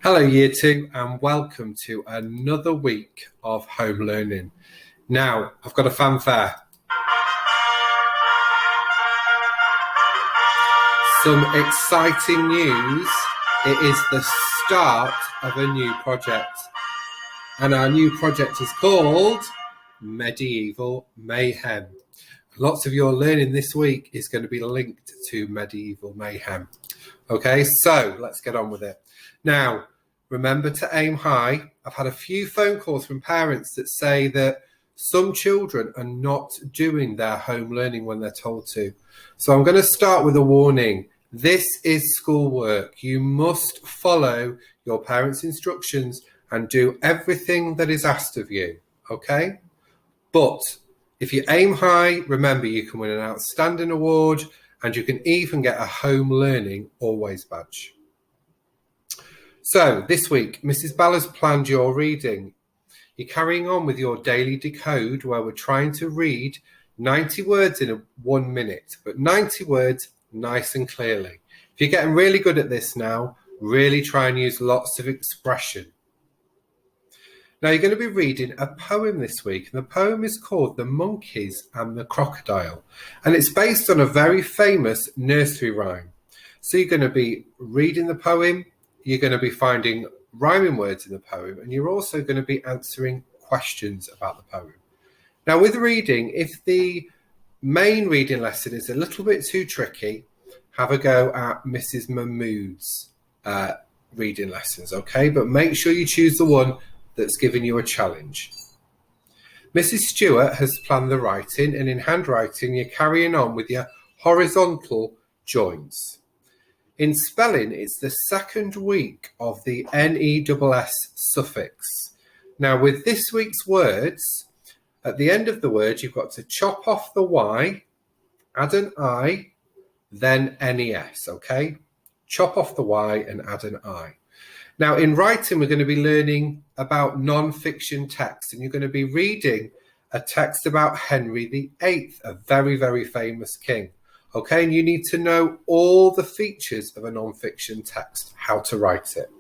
Hello Year 2 and welcome to another week of home learning. Now, I've got a fanfare. Some exciting news. It is the start of a new project. And our new project is called Medieval Mayhem. Lots of your learning this week is going to be linked to Medieval Mayhem. Okay, so let's get on with it. Now, remember to aim high. I've had a few phone calls from parents that say that some children are not doing their home learning when they're told to. So I'm going to start with a warning. This is schoolwork. You must follow your parents' instructions and do everything that is asked of you, okay? But if you aim high, remember you can win an outstanding award and you can even get a home learning always badge. So this week, Mrs. Bell has planned your reading. You're carrying on with your daily decode where we're trying to read 90 words in 1 minute, but 90 words nice and clearly. If you're getting really good at this now, really try and use lots of expression. Now you're going to be reading a poem this week, and the poem is called The Monkeys and the Crocodile, and it's based on a very famous nursery rhyme. So you're going to be reading the poem, you're going to be finding rhyming words in the poem, and you're also going to be answering questions about the poem. Now with reading, if the main reading lesson is a little bit too tricky, have a go at Mrs. Mahmood's reading lessons, okay? But make sure you choose the one that's giving you a challenge. Mrs. Stewart has planned the writing, and in handwriting you're carrying on with your horizontal joins. In spelling, it's the second week of the NESS suffix. Now, with this week's words, at the end of the word, you've got to chop off the Y, add an I, then NES, okay? Chop off the Y and add an I. Now, in writing, we're going to be learning about non-fiction text, and you're going to be reading a text about Henry VIII, a very, very famous king. Okay, and you need to know all the features of a non-fiction text, how to write it.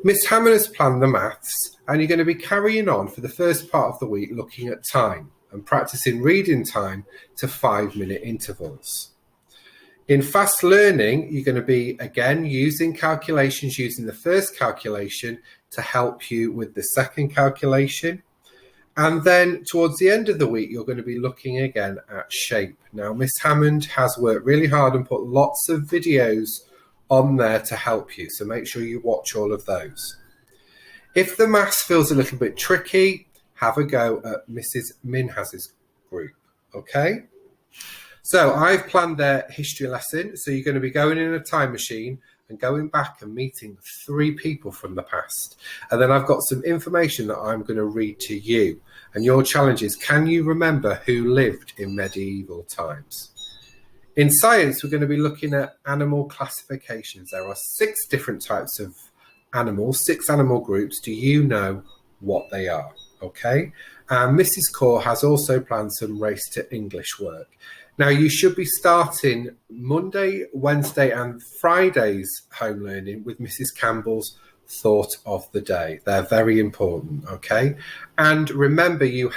Miss Hammond has planned the maths, and you're going to be carrying on for the first part of the week looking at time and practicing reading time to 5-minute intervals. In fast learning, you're going to be, again, using calculations, using the first calculation to help you with the second calculation. And then towards the end of the week, you're going to be looking again at shape. Now, Miss Hammond has worked really hard and put lots of videos on there to help you. So make sure you watch all of those. If the maths feels a little bit tricky, have a go at Mrs. Minhas's group, okay? So I've planned their history lesson. So you're going to be going in a time machine and going back and meeting 3 people from the past. And then I've got some information that I'm going to read to you. And your challenge is, can you remember who lived in medieval times? In science, we're going to be looking at animal classifications. There are 6 different types of animals, 6 animal groups. Do you know what they are? Okay. And Mrs. Core has also planned some race to English work. Now, you should be starting Monday, Wednesday and Friday's home learning with Mrs. Campbell's thought of the day. They're very important, okay? And remember, you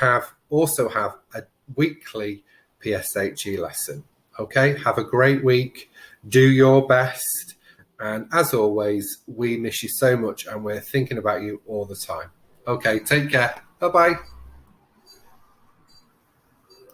also have a weekly PSHE lesson, okay? Have a great week. Do your best. And as always, we miss you so much and we're thinking about you all the time. Okay, take care. Bye-bye.